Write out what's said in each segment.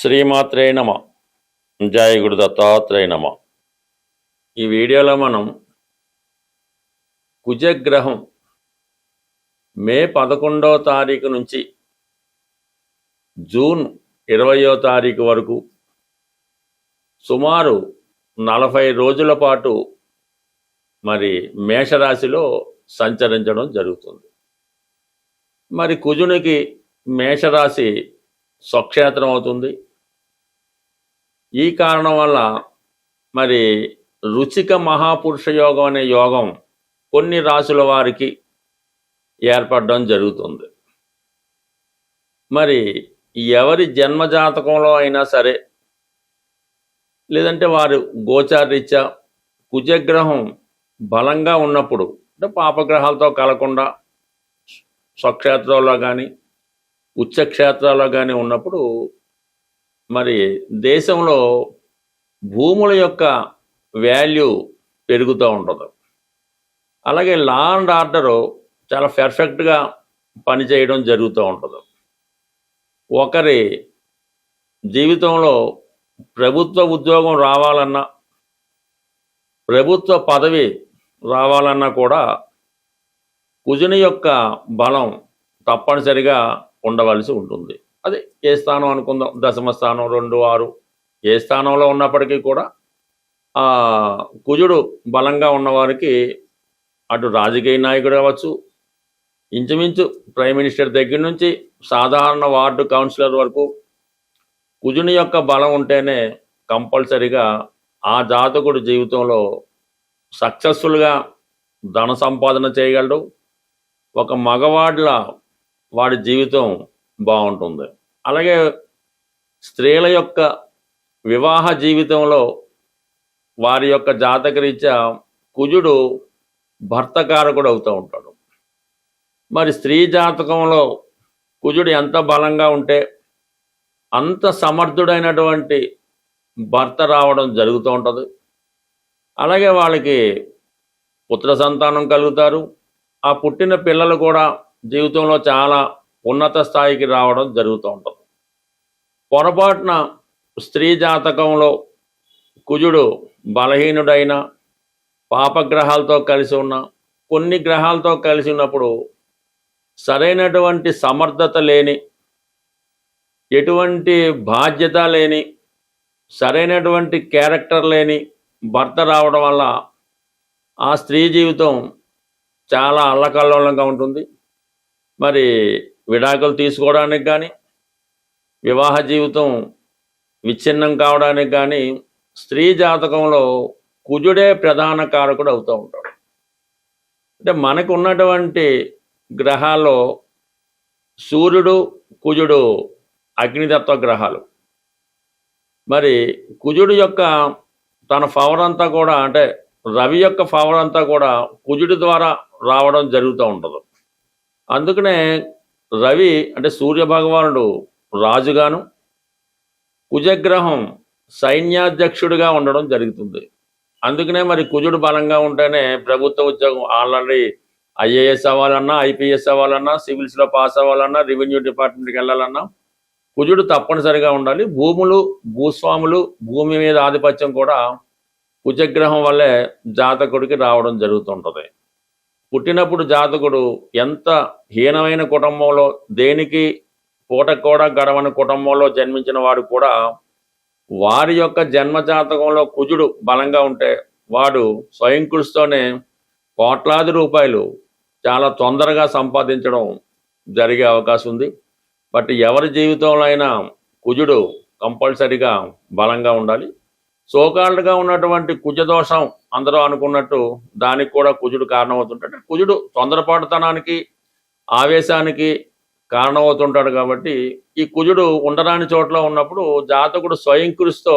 శ్రీమాత్రే నమ. జయ గురు దత్తాత్రేయ నమ. ఈ వీడియోలో మనం కుజగ్రహం మే 11వ తారీఖు నుంచి జూన్ 20వ తారీఖు వరకు సుమారు 40 రోజుల పాటు మరి మేషరాశిలో సంచరించడం జరుగుతుంది. మరి కుజునికి మేషరాశి స్వక్షేత్రం అవుతుంది. ఈ కారణం వల్ల మరి రుచిక మహాపురుష యోగం అనే యోగం కొన్ని రాశుల వారికి ఏర్పడడం జరుగుతుంది. మరి ఎవరి జన్మజాతకంలో అయినా సరే, లేదంటే వారు గోచారరీత్యా కుజగ్రహం బలంగా ఉన్నప్పుడు, అంటే పాపగ్రహాలతో కలకుండా స్వక్షేత్రంలో కానీ ఉచ్చక్షేత్రాల్లో కానీ ఉన్నప్పుడు మరి దేశంలో భూముల యొక్క వాల్యూ పెరుగుతూ ఉంటుంది. అలాగే లా అండ్ ఆర్డరు చాలా పర్ఫెక్ట్గా పనిచేయడం జరుగుతూ ఉంటుంది. ఒకరి జీవితంలో ప్రభుత్వ ఉద్యోగం రావాలన్నా, ప్రభుత్వ పదవి రావాలన్నా కూడా కుజుని యొక్క బలం తప్పనిసరిగా ఉండవలసి ఉంటుంది. అది ఏ స్థానం అనుకుందాం, దశమ స్థానం, 2, 6 ఏ స్థానంలో ఉన్నప్పటికీ కూడా కుజుడు బలంగా ఉన్నవారికి అటు రాజకీయ నాయకుడు అవ్వచ్చు, ఇంచుమించు ప్రైమ్ మినిస్టర్ దగ్గర నుంచి సాధారణ వార్డు కౌన్సిలర్ వరకు కుజుని యొక్క బలం ఉంటేనే కంపల్సరిగా ఆ జాతకుడు జీవితంలో సక్సెస్ఫుల్గా ధన సంపాదన చేయగలడు. ఒక మగవాడిలా వాడి జీవితం బాగుంటుంది. అలాగే స్త్రీల యొక్క వివాహ జీవితంలో వారి యొక్క జాతకరీత్యా కుజుడు భర్తకారకుడు అవుతూ ఉంటాడు. మరి స్త్రీ జాతకంలో కుజుడు ఎంత బలంగా ఉంటే అంత సమర్థుడైనటువంటి భర్త రావడం జరుగుతూ ఉంటుంది. అలాగే వాళ్ళకి పుత్ర సంతానం కలుగుతారు. ఆ పుట్టిన పిల్లలు కూడా జీవితంలో చాలా ఉన్నత స్థాయికి రావడం జరుగుతూ ఉంటుంది. పొరపాటున స్త్రీ జాతకంలో కుజుడు బలహీనుడైన, పాపగ్రహాలతో కలిసి ఉన్న, కొన్ని గ్రహాలతో కలిసి ఉన్నప్పుడు సరైనటువంటి సమర్థత లేని, ఎటువంటి బాధ్యత లేని, సరైనటువంటి క్యారెక్టర్ లేని భర్త రావడం వల్ల ఆ స్త్రీ జీవితం చాలా అల్లకల్లోలంగా ఉంటుంది. మరి విడాకులు తీసుకోవడానికి కానీ, వివాహ జీవితం విచ్ఛిన్నం కావడానికి కానీ స్త్రీ జాతకంలో కుజుడే ప్రధాన కారకుడు అవుతూ ఉంటాడు. అంటే మనకు ఉన్నటువంటి గ్రహాల్లో సూర్యుడు, కుజుడు అగ్నితత్వ గ్రహాలు. మరి కుజుడు యొక్క తన పవర్ అంతా కూడా, అంటే రవి యొక్క పవర్ అంతా కూడా కుజుడి ద్వారా రావడం జరుగుతూ ఉంటుంది. అందుకనే రవి అంటే సూర్య భగవానుడు రాజుగాను, కుజగ్రహం సైన్యాధ్యక్షుడిగా ఉండడం జరుగుతుంది. అందుకనే మరి కుజుడు బలంగా ఉంటేనే ప్రభుత్వ ఉద్యోగం ఆల్రెడీ ఐఏఎస్ అవ్వాలన్నా, ఐపీఎస్ అవ్వాలన్నా, సివిల్స్లో పాస్ అవ్వాలన్నా, రెవెన్యూ డిపార్ట్మెంట్కి వెళ్ళాలన్నా కుజుడు తప్పనిసరిగా ఉండాలి. భూములు, భూస్వాములు, భూమి మీద ఆధిపత్యం కూడా కుజగ్రహం వల్లే జాతకుడికి రావడం జరుగుతుంటుంది. పుట్టినప్పుడు జాతకుడు ఎంత హీనమైన కుటుంబంలో, దేనికి పూట కూడా గడవని కుటుంబంలో జన్మించిన వాడు కూడా వారి యొక్క జన్మ జాతకంలో కుజుడు బలంగా ఉంటే వాడు స్వయం కృషితోనే కోట్లాది రూపాయలు చాలా తొందరగా సంపాదించడం జరిగే అవకాశం ఉంది. బట్ ఎవరి జీవితంలో అయినా కుజుడు కంపల్సరిగా బలంగా ఉండాలి. సోకాళ్ళుగా ఉన్నటువంటి కుజదోషం అందరూ అనుకున్నట్టు దానికి కూడా కుజుడు కారణమవుతుంటాడు. కుజుడు తొందరపాటుతనానికి, ఆవేశానికి కారణమవుతుంటాడు. కాబట్టి ఈ కుజుడు ఉండరాని చోట్ల ఉన్నప్పుడు జాతకుడు స్వయం కృషితో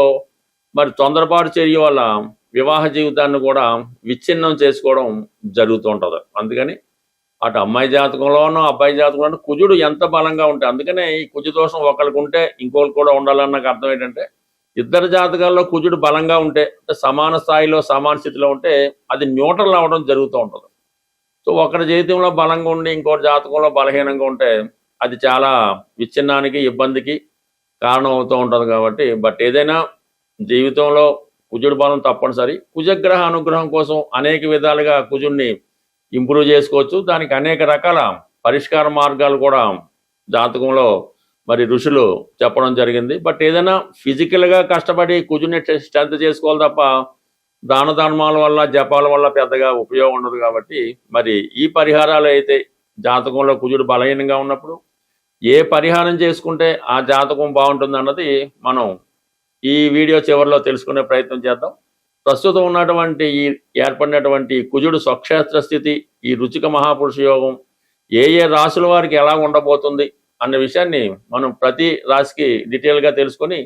మరి తొందరపాటు చర్య వల్ల వివాహ జీవితాన్ని కూడా విచ్ఛిన్నం చేసుకోవడం జరుగుతూ ఉంటుంది. అందుకని అటు అమ్మాయి జాతకంలోనూ అబ్బాయి జాతకంలోనూ కుజుడు ఎంత బలంగా ఉంటే, అందుకనే ఈ కుజ దోషం ఒకరికి ఉంటే ఇంకొకరికి కూడా ఉండాలన్న అర్థం ఏంటంటే, ఇద్దరు జాతకాల్లో కుజుడు బలంగా ఉంటే, సమాన స్థాయిలో సమాన స్థితిలో ఉంటే అది న్యూట్రల్ అవ్వడం జరుగుతూ ఉంటుంది. సో ఒకరి జీవితంలో బలంగా ఉండి ఇంకోటి జాతకంలో బలహీనంగా ఉంటే అది చాలా విచ్ఛిన్నానికి, ఇబ్బందికి, కారణం అవుతూ ఉంటుంది కాబట్టి బట్ ఏదైనా జీవితంలో కుజుడు బలం తప్పనిసరి. కుజగ్రహ అనుగ్రహం కోసం అనేక విధాలుగా కుజుడిని ఇంప్రూవ్ చేసుకోవచ్చు. దానికి అనేక రకాల పరిష్కార మార్గాలు కూడా జాతకంలో మరి ఋషులు చెప్పడం జరిగింది. బట్ ఏదైనా ఫిజికల్గా కష్టపడి కుజుడిని స్ట్రెంత్ చేసుకోవాలి తప్ప దాన ధర్మాల వల్ల జపాల వల్ల పెద్దగా ఉపయోగం ఉండదు. కాబట్టి మరి ఈ పరిహారాలు అయితే జాతకంలో కుజుడు బలహీనంగా ఉన్నప్పుడు ఏ పరిహారం చేసుకుంటే ఆ జాతకం బాగుంటుంది అన్నది మనం ఈ వీడియో చివరిలో తెలుసుకునే ప్రయత్నం చేద్దాం. ప్రస్తుతం ఉన్నటువంటి ఈ ఏర్పడినటువంటి కుజుడు స్వక్షేత్ర స్థితి, ఈ రుచిక మహాపురుష యోగం ఏ రాశుల వారికి ఎలా ఉండబోతుంది అన్న విషయాన్ని మనం ప్రతి రాశికి డీటెయిల్గా తెలుసుకొని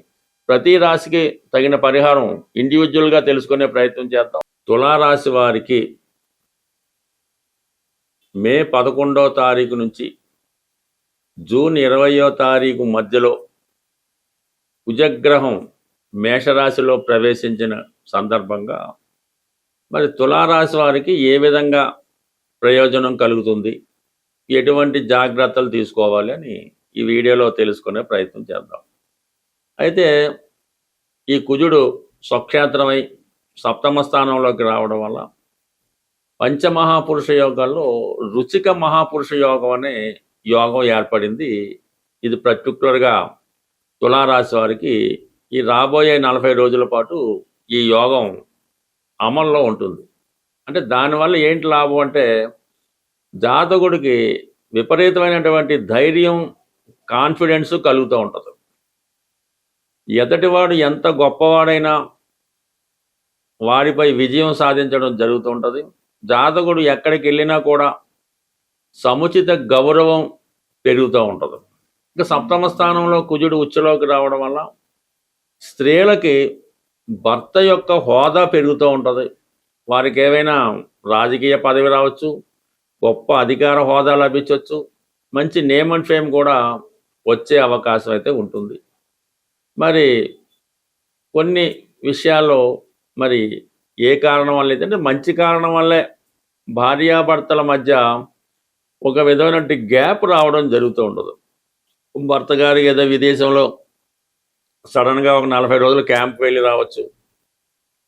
ప్రతి రాశికి తగిన పరిహారం ఇండివిజువల్గా తెలుసుకునే ప్రయత్నం చేద్దాం. తులారాశి వారికి మే 11వ తారీఖు నుంచి జూన్ 20వ తారీఖు మధ్యలో కుజగ్రహం మేషరాశిలో ప్రవేశించిన సందర్భంగా మరి తులారాశి వారికి ఏ విధంగా ప్రయోజనం కలుగుతుంది, ఎటువంటి జాగ్రత్తలు తీసుకోవాలి అని ఈ వీడియోలో తెలుసుకునే ప్రయత్నం చేద్దాం. అయితే ఈ కుజుడు స్వక్షేత్రమై సప్తమ స్థానంలోకి రావడం వల్ల పంచమహాపురుష యోగాల్లో రుచిక మహాపురుష యోగం అనే యోగం ఏర్పడింది. ఇది పర్టికులర్గా తులారాశి వారికి ఈ రాబోయే 40 రోజుల పాటు ఈ యోగం అమల్లో ఉంటుంది. అంటే దానివల్ల ఏంటి లాభం అంటే జాతకుడికి విపరీతమైనటువంటి ధైర్యం, కాన్ఫిడెన్స్ కలుగుతూ ఉంటుంది. ఎదటివాడు ఎంత గొప్పవాడైనా వారిపై విజయం సాధించడం జరుగుతూ ఉంటుంది. జాతకుడు ఎక్కడికి వెళ్ళినా కూడా సముచిత గౌరవం పెరుగుతూ ఉంటుంది. ఇంకా సప్తమ స్థానంలో కుజుడు ఉచ్చలోకి రావడం వల్ల స్త్రీలకి భర్త యొక్క హోదా పెరుగుతూ ఉంటుంది. వారికి ఏవైనా రాజకీయ పదవి రావచ్చు, గొప్ప అధికార హోదా లభించవచ్చు, మంచి నేమ్ అండ్ ఫేమ్ కూడా వచ్చే అవకాశం అయితే ఉంటుంది. మరి కొన్ని విషయాల్లో మరి ఏ కారణం వల్ల అయితే మంచి కారణం వల్లే భార్యాభర్తల మధ్య ఒక విధమైనటువంటి గ్యాప్ రావడం జరుగుతూ ఉండదు. భర్త గారు ఏదో విదేశంలో సడన్గా ఒక 40 రోజులు క్యాంప్కి వెళ్ళి రావచ్చు,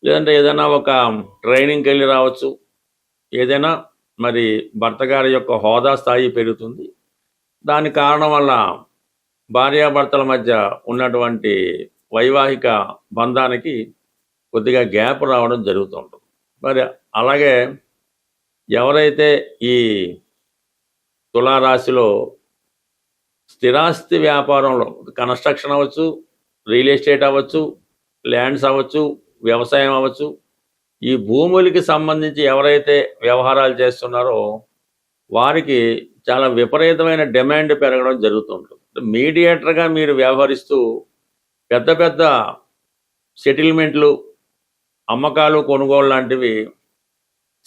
లేదంటే ఏదైనా ఒక ట్రైనింగ్కి వెళ్ళి రావచ్చు. ఏదైనా మరి భర్త గారి యొక్క హోదా స్థాయి పెరుగుతుంది. దాని కారణం వల్ల భార్యాభర్తల మధ్య ఉన్నటువంటి వైవాహిక బంధానికి కొద్దిగా గ్యాప్ రావడం జరుగుతూ ఉంటుంది. మరి అలాగే ఎవరైతే ఈ తులారాశిలో స్థిరాస్తి వ్యాపారంలో కన్స్ట్రక్షన్ అవ్వచ్చు, రియల్ ఎస్టేట్ అవ్వచ్చు, ల్యాండ్స్ అవ్వచ్చు, వ్యవసాయం అవ్వచ్చు, ఈ భూములకి సంబంధించి ఎవరైతే వ్యవహారాలు చేస్తున్నారో వారికి చాలా విపరీతమైన డిమాండ్ పెరగడం జరుగుతుంటుంది. మీడియేటర్గా మీరు వ్యవహరిస్తూ పెద్ద పెద్ద సెటిల్మెంట్లు, అమ్మకాలు, కొనుగోలు లాంటివి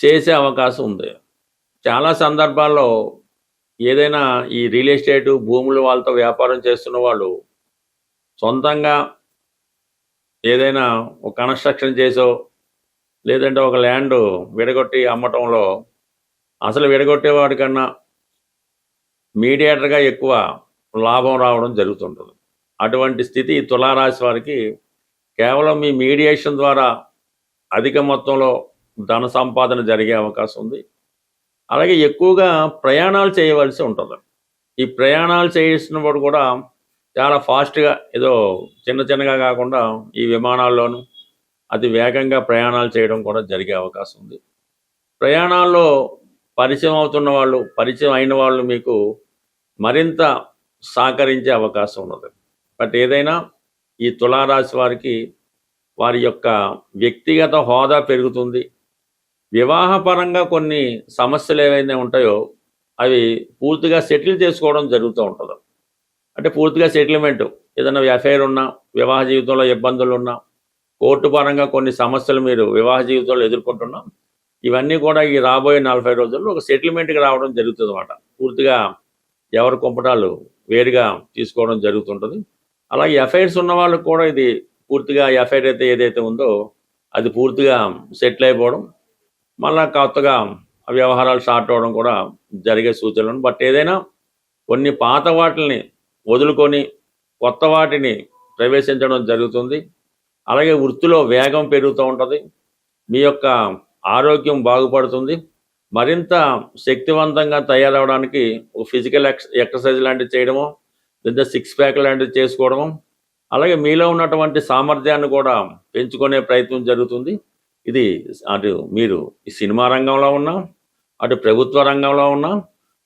చేసే అవకాశం ఉంది. చాలా సందర్భాల్లో ఏదైనా ఈ రియల్ ఎస్టేటు భూములు వాళ్ళతో వ్యాపారం చేస్తున్న వాళ్ళు సొంతంగా ఏదైనా ఒక కన్స్ట్రక్షన్ చేసో లేదంటే ఒక ల్యాండ్ విడగొట్టి అమ్మటంలో అసలు విడగొట్టేవాడి కన్నా మీడియేటర్గా ఎక్కువ లాభం రావడం జరుగుతుంటుంది. అటువంటి స్థితి తులారాశి వారికి కేవలం మీ మీడియేషన్ ద్వారా అధిక మొత్తంలో ధన సంపాదన జరిగే అవకాశం ఉంది. అలాగే ఎక్కువగా ప్రయాణాలు చేయవలసి ఉంటుంది. ఈ ప్రయాణాలు చేసినప్పుడు కూడా చాలా ఫాస్ట్గా ఏదో చిన్నగా కాకుండా ఈ విమానాల్లోనూ అతి వేగంగా ప్రయాణాలు చేయడం కూడా జరిగే అవకాశం ఉంది. ప్రయాణాల్లో పరిచయం అవుతున్న వాళ్ళు, పరిచయం అయిన వాళ్ళు మీకు మరింత సహకరించే అవకాశం ఉన్నది. బట్ ఏదైనా ఈ తులారాశి వారికి వారి యొక్క వ్యక్తిగత హోదా పెరుగుతుంది. వివాహపరంగా కొన్ని సమస్యలు ఏవైనా ఉంటాయో అవి పూర్తిగా సెటిల్ చేసుకోవడం జరుగుతూ ఉంటుంది. అంటే పూర్తిగా సెటిల్మెంటు, ఏదైనా అఫైర్ ఉన్నా, వివాహ జీవితంలో ఇబ్బందులు ఉన్నా, కోర్టు పరంగా కొన్ని సమస్యలు మీరు వివాహ జీవితంలో ఎదుర్కొంటున్నా, ఇవన్నీ కూడా ఈ రాబోయే 40 రోజుల్లో ఒక సెటిల్మెంట్కి రావడం జరుగుతుంది అన్నమాట. పూర్తిగా ఎవరి కుంపటాలు వేరుగా తీసుకోవడం జరుగుతుంటుంది. అలాగే అఫైర్స్ ఉన్న వాళ్ళకు కూడా ఇది పూర్తిగా అఫైర్ అయితే ఏదైతే ఉందో అది పూర్తిగా సెటిల్ అయిపోవడం, మళ్ళా కొత్తగా వ్యవహారాలు స్టార్ట్ అవ్వడం కూడా జరిగే సూచనలు. బట్ ఏదైనా కొన్ని పాత వాటిని వదులుకొని కొత్త వాటిని ప్రవేశించడం జరుగుతుంది. అలాగే వృత్తిలో వేగం పెరుగుతూ ఉంటుంది. మీ యొక్క ఆరోగ్యం బాగుపడుతుంది. మరింత శక్తివంతంగా తయారవడానికి ఒక ఫిజికల్ ఎక్సర్సైజ్ లాంటివి చేయడము, లేదా సిక్స్ ప్యాక్ లాంటివి చేసుకోవడము, అలాగే మీలో ఉన్నటువంటి సామర్థ్యాన్ని కూడా పెంచుకునే ప్రయత్నం జరుగుతుంది. ఇది అటు మీరు ఈ సినిమా రంగంలో ఉన్నా, అటు ప్రభుత్వ రంగంలో ఉన్నా,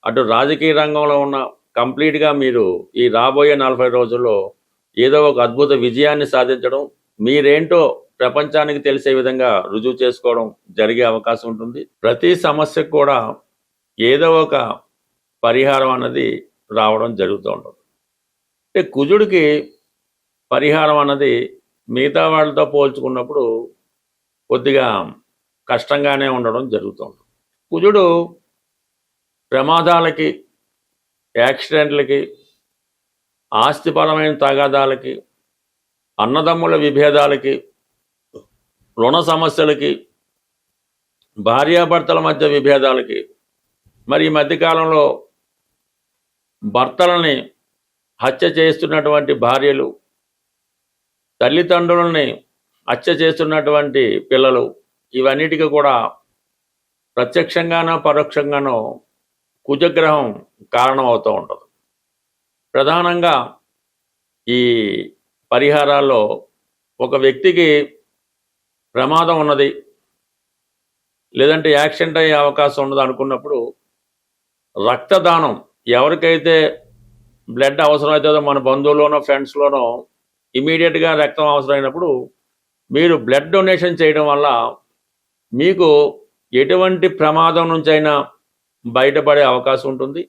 అటు రాజకీయ రంగంలో ఉన్నా కంప్లీట్గా మీరు ఈ రాబోయే 40 రోజుల్లో ఏదో ఒక అద్భుత విజయాన్ని సాధించడం, మీరేంటో ప్రపంచానికి తెలిసే విధంగా రుజువు చేసుకోవడం జరిగే అవకాశం ఉంటుంది. ప్రతి సమస్యకు కూడా ఏదో ఒక పరిహారం అన్నది రావడం జరుగుతూ ఉంటుంది. అంటే కుజుడికి పరిహారం అన్నది మిగతా వాళ్ళతో పోల్చుకున్నప్పుడు కొద్దిగా కష్టంగానే ఉండడం జరుగుతూ ఉంటుంది. కుజుడు ప్రమాదాలకి, యాక్సిడెంట్లకి, ఆస్తిపరమైన తగాదాలకి, అన్నదమ్ముల విభేదాలకి, రుణ సమస్యలకి, భార్యాభర్తల మధ్య విభేదాలకి, మరి ఈ మధ్యకాలంలో భర్తలని హత్య చేస్తున్నటువంటి భార్యలు, తల్లిదండ్రులని హత్య చేస్తున్నటువంటి పిల్లలు, ఇవన్నిటికీ కూడా ప్రత్యక్షంగానో పరోక్షంగానో కుజగ్రహం కారణం అవుతూ ఉంటుంది. ప్రధానంగా ఈ పరిహారాల్లో ఒక వ్యక్తికి ప్రమాదం ఉన్నది, లేదంటే యాక్సిడెంట్ అయ్యే అవకాశం ఉన్నది అనుకున్నప్పుడు రక్తదానం, ఎవరికైతే బ్లడ్ అవసరం అవుతుందో మన బంధువులోనో ఫ్రెండ్స్లోనో ఇమీడియట్గా రక్తం అవసరమైనప్పుడు మీరు బ్లడ్ డొనేషన్ చేయడం వల్ల మీకు ఎటువంటి ప్రమాదం నుంచైనా బయటపడే అవకాశం ఉంటుంది.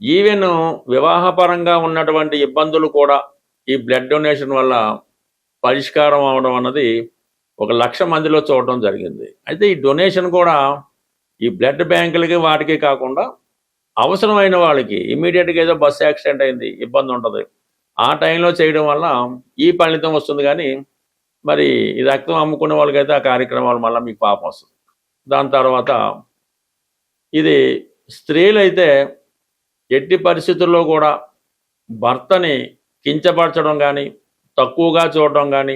ఈవెన్ వివాహపరంగా ఉన్నటువంటి ఇబ్బందులు కూడా ఈ బ్లడ్ డొనేషన్ వల్ల పరిష్కారం అవడం అన్నది 1,00,000 మందిలో చూడడం జరిగింది. అయితే ఈ డొనేషన్ కూడా ఈ బ్లడ్ బ్యాంకులకి వాటికి కాకుండా అవసరమైన వాళ్ళకి ఇమీడియట్గా ఏదో బస్సు యాక్సిడెంట్ అయింది, ఇబ్బంది ఉంటుంది, ఆ టైంలో చేయడం వల్ల ఈ ఫలితం వస్తుంది. కానీ మరి ఈ రక్తం అమ్ముకునే వాళ్ళకైతే ఆ కార్యక్రమాలు మళ్ళీ మీకు పాపం వస్తుంది. దాని తర్వాత ఇది స్త్రీలైతే ఎట్టి పరిస్థితుల్లో కూడా భర్తని కించపరచడం కానీ, తక్కువగా చూడడం కానీ,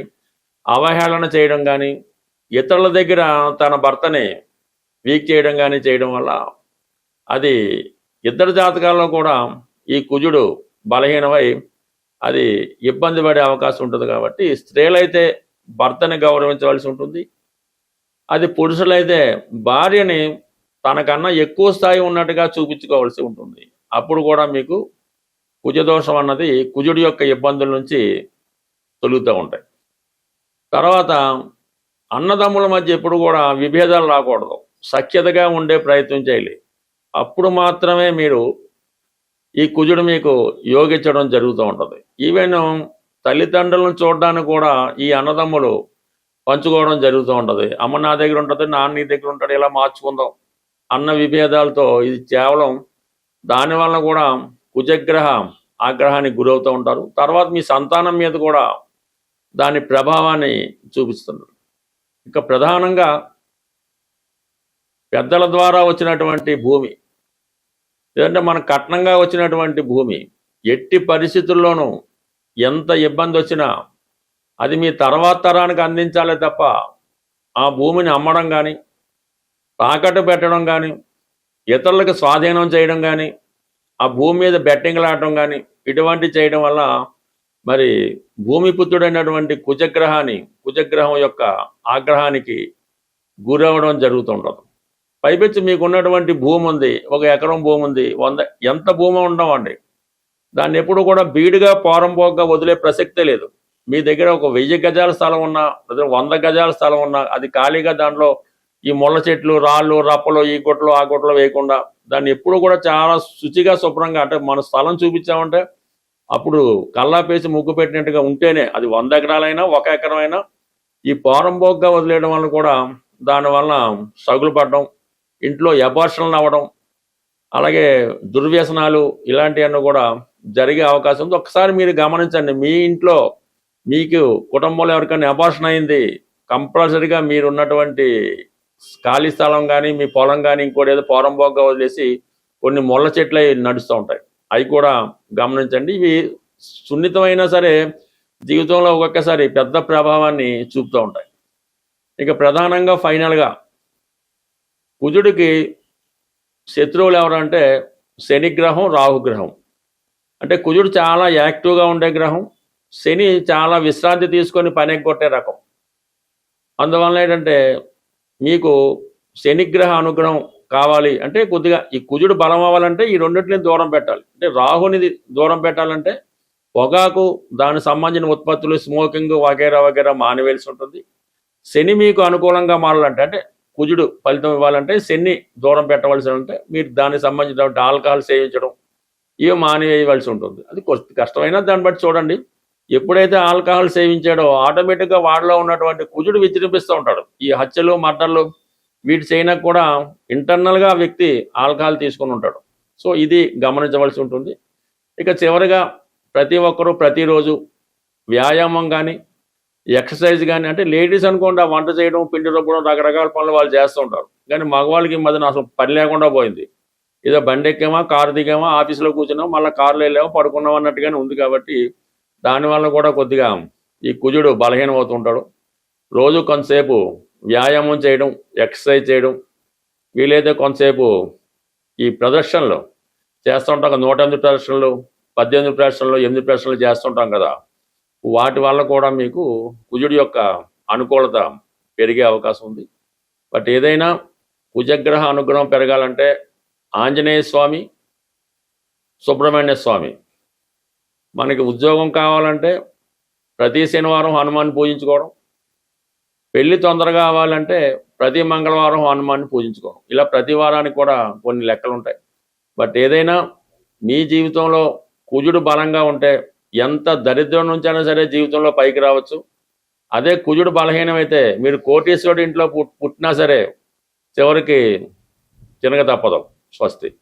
అవహేళన చేయడం కానీ, ఇతరుల దగ్గర తన భర్తని వీక్ చేయడం కానీ చేయడం వల్ల అది ఇద్దరు జాతకాల్లో కూడా ఈ కుజుడు బలహీనమై అది ఇబ్బంది పడే అవకాశం ఉంటుంది. కాబట్టి స్త్రీలైతే భర్తని గౌరవించవలసి ఉంటుంది. అది పురుషులైతే భార్యని తనకన్నా ఎక్కువ స్థాయి ఉన్నట్టుగా చూపించుకోవాల్సి ఉంటుంది. అప్పుడు కూడా మీకు కుజదోషం అన్నది కుజుడి యొక్క ఇబ్బందుల నుంచి తొలుగుతూ ఉంటాయి. తర్వాత అన్నదమ్ముల మధ్య ఎప్పుడు కూడా విభేదాలు రాకూడదు, సఖ్యతగా ఉండే ప్రయత్నం చేయాలి. అప్పుడు మాత్రమే మీరు ఈ కుజుడు మీకు యోగించడం జరుగుతూ ఉంటుంది. ఈవెన్ తల్లిదండ్రులను చూడడానికి కూడా ఈ అన్నదమ్ములు పంచుకోవడం జరుగుతూ ఉంటుంది. అమ్మ నా దగ్గర ఉంటుంది, నాన్న నీ దగ్గర ఉంటాడు, ఇలా మార్చుకుందాం అన్న విభేదాలతో ఇది కేవలం దానివల్ల కూడా కుజగ్రహ ఆగ్రహానికి గురవుతూ ఉంటారు. తర్వాత మీ సంతానం మీద కూడా దాని ప్రభావాన్ని చూపిస్తున్నారు. ఇక ప్రధానంగా పెద్దల ద్వారా వచ్చినటువంటి భూమి, లేదంటే మన కట్నంగా వచ్చినటువంటి భూమి ఎట్టి పరిస్థితుల్లోనూ ఎంత ఇబ్బంది వచ్చినా అది మీ తర్వాత తరానికి అందించాలే తప్ప ఆ భూమిని అమ్మడం కానీ, తాకట్టు పెట్టడం కానీ, ఇతరులకు స్వాధీనం చేయడం కానీ, ఆ భూమి మీద బెట్టింగ్లు ఆడటం కానీ ఇటువంటి చేయడం వల్ల మరి భూమిపుత్రుడైనటువంటి కుజగ్రహం యొక్క ఆగ్రహానికి గురవడం జరుగుతుంటుంది. పైపెచ్చి మీకు ఉన్నటువంటి భూమి ఉంది, 1 ఎకరం భూమి ఉంది, 100 ఎంత భూమి ఉండవండి, దాన్ని ఎప్పుడు కూడా బీడుగా పోరంపోగ్గా వదిలే ప్రసక్తే లేదు. మీ దగ్గర ఒక 1000 గజాల స్థలం ఉన్నా, లేదా 100 గజాల స్థలం ఉన్నా అది ఖాళీగా దాంట్లో ఈ ముళ్ళ చెట్లు, రాళ్ళు, రప్పలు, ఈ గుట్టలు ఆ గుట్టలు వేయకుండా దాన్ని ఎప్పుడు కూడా చాలా శుచిగా శుభ్రంగా, అంటే మన స్థలం చూపించామంటే అప్పుడు కల్లాపేసి ముగ్గు పెట్టినట్టుగా ఉంటేనే, అది 100 ఎకరాలైనా 1 ఎకరం అయినా ఈ పోరంపోగ్గా వదిలేయడం వల్ల కూడా దానివల్ల సగులు పడడం, ఇంట్లో అబార్షన్లు అవ్వడం, అలాగే దుర్వ్యసనాలు ఇలాంటివన్నీ కూడా జరిగే అవకాశం ఉంది. ఒకసారి మీరు గమనించండి, మీ ఇంట్లో మీకు కుటుంబంలో ఎవరికైనా అబార్షన్ అయింది, కంపల్సరీగా మీరు ఉన్నటువంటి ఖాళీ స్థలం కానీ, మీ పొలం కానీ ఇంకోటి ఏదో పోరంపోగ్గా వదిలేసి కొన్ని ముళ్ళ చెట్లు నడుస్తూ ఉంటాయి, అవి కూడా గమనించండి. ఇవి సున్నితమైనా సరే జీవితంలో ఒక్కొక్కసారి పెద్ద ప్రభావాన్ని చూపుతూ ఉంటాయి. ఇక ప్రధానంగా ఫైనల్గా కుజుడికి శత్రువులు ఎవరంటే శనిగ్రహం, రాహుగ్రహం. అంటే కుజుడు చాలా యాక్టివ్గా ఉండే గ్రహం, శని చాలా విశ్రాంతి తీసుకొని పని ఎగ్గొట్టే రకం. అందువల్ల ఏంటంటే మీకు శనిగ్రహ అనుగ్రహం కావాలి అంటే కొద్దిగా ఈ కుజుడు బలం అవ్వాలంటే ఈ రెండింటిని దూరం పెట్టాలి. అంటే రాహుని దూరం పెట్టాలంటే పొగాకు, దానికి సంబంధించిన ఉత్పత్తులు, స్మోకింగ్ వగైరా వగైరా మానివేయాల్సి ఉంటుంది. శని మీకు అనుకూలంగా మారాలంటే అంటే కుజుడు ఫలితం ఇవ్వాలంటే శని దూరం పెట్టవలసి ఉంటే మీరు దానికి సంబంధించిన ఆల్కహాల్ సేవించడం ఇవి మానివేయవలసి ఉంటుంది. అది కష్టమైనా దాన్ని బట్టి చూడండి. ఎప్పుడైతే ఆల్కహాల్ సేవించాడో ఆటోమేటిక్గా వాడిలో ఉన్నటువంటి కుజుడు విజృంభిస్తూ ఉంటాడు. ఈ హత్యలు, మర్డర్లు వీటి చేయడానికి కూడా ఇంటర్నల్గా వ్యక్తి ఆల్కహాల్ తీసుకుని ఉంటాడు. సో ఇది గమనించవలసి ఉంటుంది. ఇక చివరిగా ప్రతి ఒక్కరూ ప్రతిరోజు వ్యాయామం కానీ, ఎక్సర్సైజ్ కానీ, అంటే లేడీస్ అనుకోండి ఆ వంట చేయడం, పిండి రుబ్బడం, రకరకాల పనులు వాళ్ళు చేస్తూ ఉంటారు. కానీ మగవాళ్ళకి ఈ మధ్యన అసలు పని లేకుండా పోయింది. ఏదో బండి ఎక్కామా, కారు దిగామా, ఆఫీసులో కూర్చున్నాం, మళ్ళీ కారులో వెళ్ళామా, పడుకున్నాం అన్నట్టుగానే ఉంది. కాబట్టి దానివల్ల కూడా కొద్దిగా ఈ కుజుడు బలహీనం అవుతుంటాడు. రోజు కొంతసేపు వ్యాయామం చేయడం, ఎక్సర్సైజ్ చేయడం, వీలైతే కొంతసేపు ఈ ప్రదర్శనలు చేస్తుంటాం. 108 ప్రదర్శనలు, 18 ప్రదర్శనలు, 8 ప్రదర్శనలు చేస్తుంటాం కదా. వాటి వల్ల కూడా మీకు కుజుడి యొక్క అనుకూలత పెరిగే అవకాశం ఉంది. బట్ ఏదైనా కుజగ్రహ అనుగ్రహం పెరగాలంటే ఆంజనేయ స్వామి, సుబ్రహ్మణ్య స్వామి. మనకి ఉద్యోగం కావాలంటే ప్రతి శనివారం హనుమాన్ని పూజించుకోవడం, పెళ్లి తొందరగా అవ్వాలంటే ప్రతి మంగళవారం హనుమాన్ని పూజించుకోవడం. ఇలా ప్రతి వారానికి కూడా కొన్ని లెక్కలు ఉంటాయి. బట్ ఏదైనా మీ జీవితంలో కుజుడు బలంగా ఉంటే ఎంత దరిద్రం నుంచైనా సరే జీవితంలో పైకి రావచ్చు. అదే కుజుడు బలహీనమైతే మీరు కోటీశ్వరుడి ఇంట్లో పుట్టినా సరే చివరికి తినక తప్పదు. స్వస్తి.